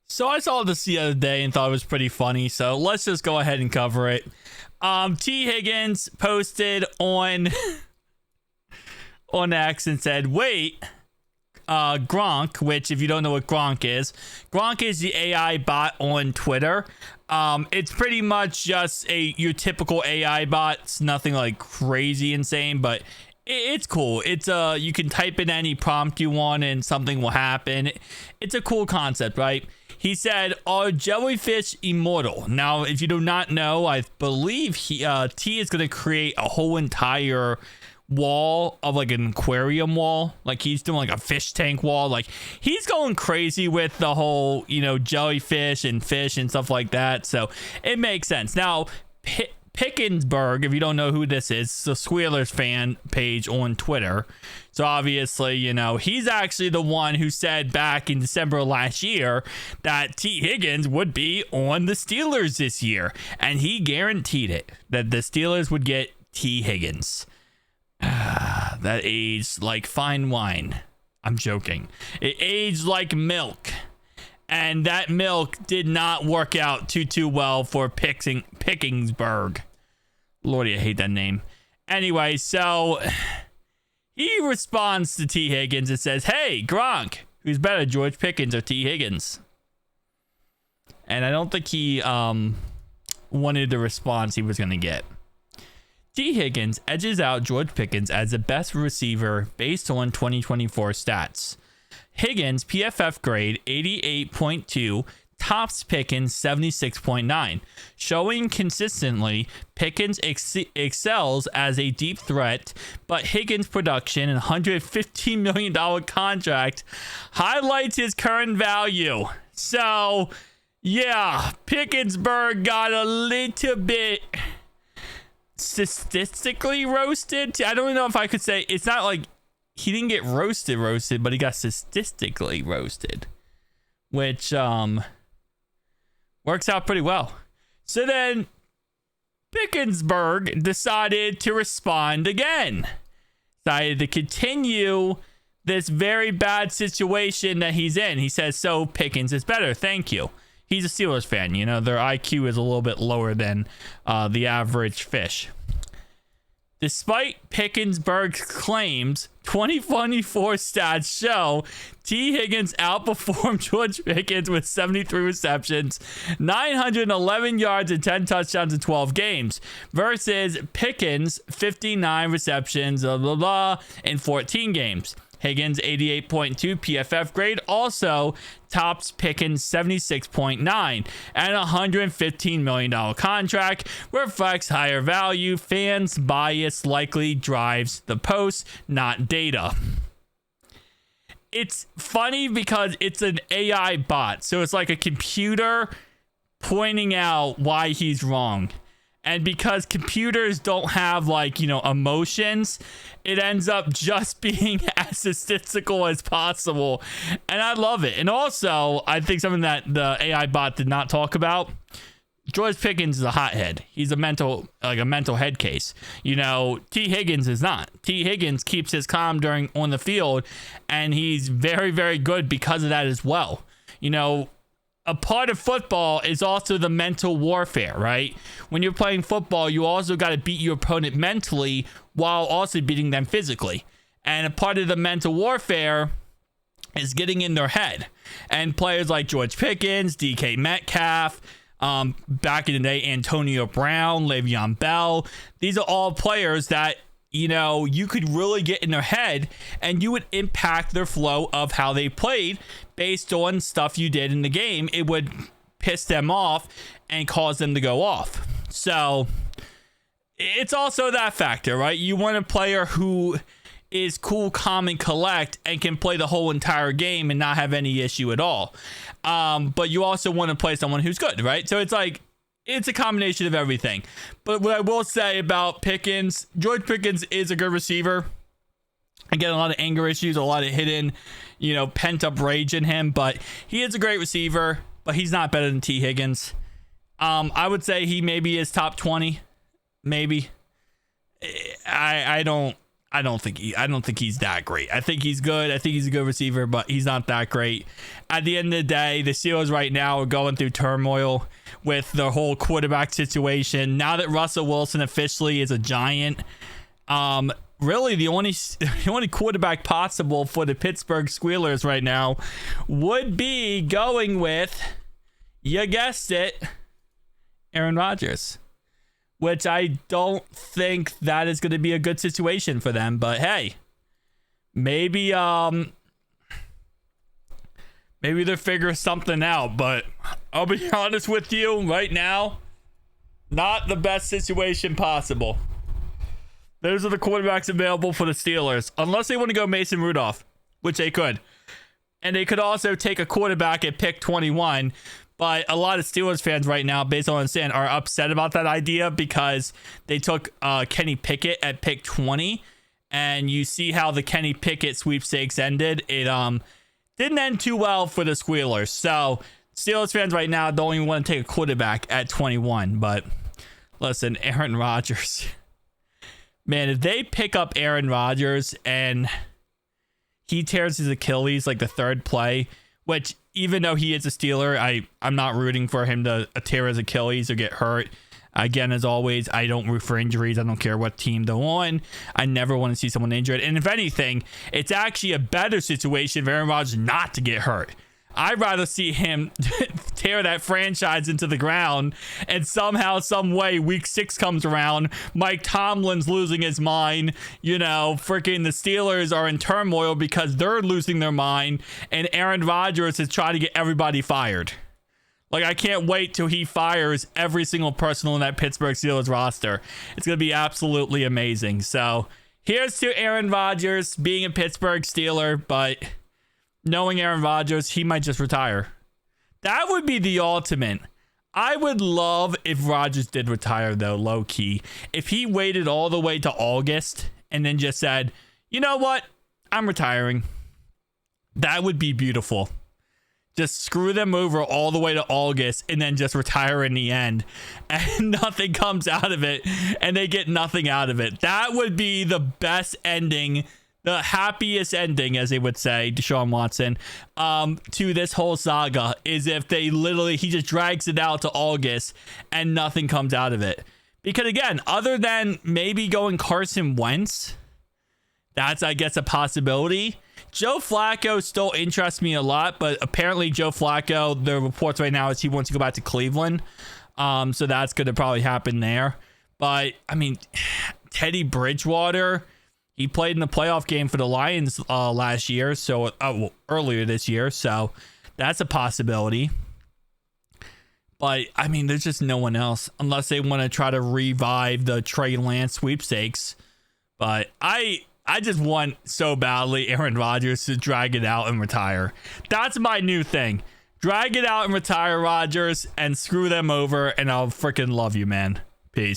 So I saw this the other day and thought it was pretty funny. So let's just go ahead and cover it. T. Higgins posted on X and said, "Wait, Gronk," which if you don't know what Gronk is the AI bot on Twitter. It's pretty much just your typical AI bot. It's nothing like crazy insane, but it's cool. It's you can type in any prompt you want and something will happen. It's a cool concept, right? He said, "Are jellyfish immortal?" Now, if you do not know, I believe T is going to create a whole entire wall of like an aquarium wall. Like he's doing like a fish tank wall. Like he's going crazy with the whole, jellyfish and fish and stuff like that. So it makes sense. Now, Pickensburg, if you don't know who this is, it's the Squealers fan page on Twitter. So obviously, he's actually the one who said back in December of last year that T. Higgins would be on the Steelers this year. And he guaranteed it, that the Steelers would get T. Higgins. That aged like fine wine. I'm joking. It aged like milk. And that milk did not work out too well for Pickensburg. Lordy, I hate that name. Anyway, so he responds to T. Higgins and says, "Hey, Gronk, who's better, George Pickens or T. Higgins?" And I don't think he wanted the response he was going to get. T. Higgins edges out George Pickens as the best receiver based on 2024 stats. Higgins' PFF grade 88.2 tops Pickens 76.9, showing consistently Pickens excels as a deep threat, but Higgins' production and $115 million contract highlights his current value. So, yeah, Pickensburg got a little bit statistically roasted. I don't know if I could say, it's not like he didn't get roasted, but he got statistically roasted, which works out pretty well. So then Pickensburg decided to respond again. Decided to continue this very bad situation that he's in. He says, "So Pickens is better. Thank you." He's a Steelers fan. Their IQ is a little bit lower than the average fish. Despite Pickensburg's claims, 2024 stats show T. Higgins outperformed George Pickens with 73 receptions, 911 yards, and 10 touchdowns in 12 games, versus Pickens' 59 receptions, in 14 games. Higgins' 88.2 PFF grade also tops Pickens' 76.9, and a $115 million contract reflects higher value. Fans' bias likely drives the post, not data. It's funny because it's an AI bot, so it's like a computer pointing out why he's wrong. And because computers don't have emotions, it ends up just being as statistical as possible. And I love it. And also, I think something that the AI bot did not talk about, George Pickens is a hothead. He's a mental head case. T. Higgins is not. T. Higgins keeps his calm on the field, and he's very, very good because of that as well. A part of football is also the mental warfare, right? When you're playing football, you also got to beat your opponent mentally while also beating them physically. And a part of the mental warfare is getting in their head. And players like George Pickens, DK Metcalf, back in the day, Antonio Brown, Le'Veon Bell, these are all players that you could really get in their head and you would impact their flow of how they played based on stuff you did in the game. It would piss them off and cause them to go off. So it's also that factor, right? You want a player who is cool, calm, and collect and can play the whole entire game and not have any issue at all. But you also want to play someone who's good, right? So it's a combination of everything. But what I will say about Pickens, George Pickens is a good receiver. I get a lot of anger issues, a lot of hidden, pent up rage in him, but he is a great receiver, but he's not better than T. Higgins. I would say he maybe is top 20, maybe. I I don't think he's that great. I think he's good. I think he's a good receiver, but he's not that great. At the end of the day, the Steelers right now are going through turmoil with the whole quarterback situation. Now that Russell Wilson officially is a Giant, really the only quarterback possible for the Pittsburgh Steelers right now would be going with, you guessed it, Aaron Rodgers. Which I don't think that is going to be a good situation for them. But hey, maybe they'll figure something out. But I'll be honest with you, right now, not the best situation possible. Those are the quarterbacks available for the Steelers. Unless they want to go Mason Rudolph, which they could. And they could also take a quarterback at pick 21. But a lot of Steelers fans right now, based on what I'm saying, are upset about that idea because they took Kenny Pickett at pick 20. And you see how the Kenny Pickett sweepstakes ended. It didn't end too well for the Steelers. So Steelers fans right now don't even want to take a quarterback at 21. But listen, Aaron Rodgers. Man, if they pick up Aaron Rodgers and he tears his Achilles like the third play, which even though he is a Steeler, I'm not rooting for him to tear his Achilles or get hurt. Again, as always, I don't root for injuries. I don't care what team they're on. I never want to see someone injured. And if anything, it's actually a better situation for Aaron Rodgers not to get hurt. I'd rather see him tear that franchise into the ground and somehow, some way, week 6 comes around, Mike Tomlin's losing his mind, freaking the Steelers are in turmoil because they're losing their mind, and Aaron Rodgers is trying to get everybody fired. Like, I can't wait till he fires every single person on that Pittsburgh Steelers roster. It's going to be absolutely amazing. So, here's to Aaron Rodgers being a Pittsburgh Steeler, but knowing Aaron Rodgers, he might just retire. That would be the ultimate. I would love if Rodgers did retire, though, low-key. If he waited all the way to August and then just said, you know what? I'm retiring. That would be beautiful. Just screw them over all the way to August and then just retire in the end. And nothing comes out of it. And they get nothing out of it. That would be the best ending, the happiest ending, as they would say, Deshaun Watson, to this whole saga, is if he just drags it out to August and nothing comes out of it. Because again, other than maybe going Carson Wentz, that's, I guess, a possibility. Joe Flacco still interests me a lot, but apparently Joe Flacco, the reports right now is he wants to go back to Cleveland. So that's going to probably happen there. But I mean, Teddy Bridgewater, he played in the playoff game for the Lions last year, so earlier this year, so that's a possibility. But I mean, there's just no one else unless they want to try to revive the Trey Lance sweepstakes. But I just want so badly Aaron Rodgers to drag it out and retire. That's my new thing. Drag it out and retire, Rodgers, and screw them over, and I'll freaking love you, man. Peace.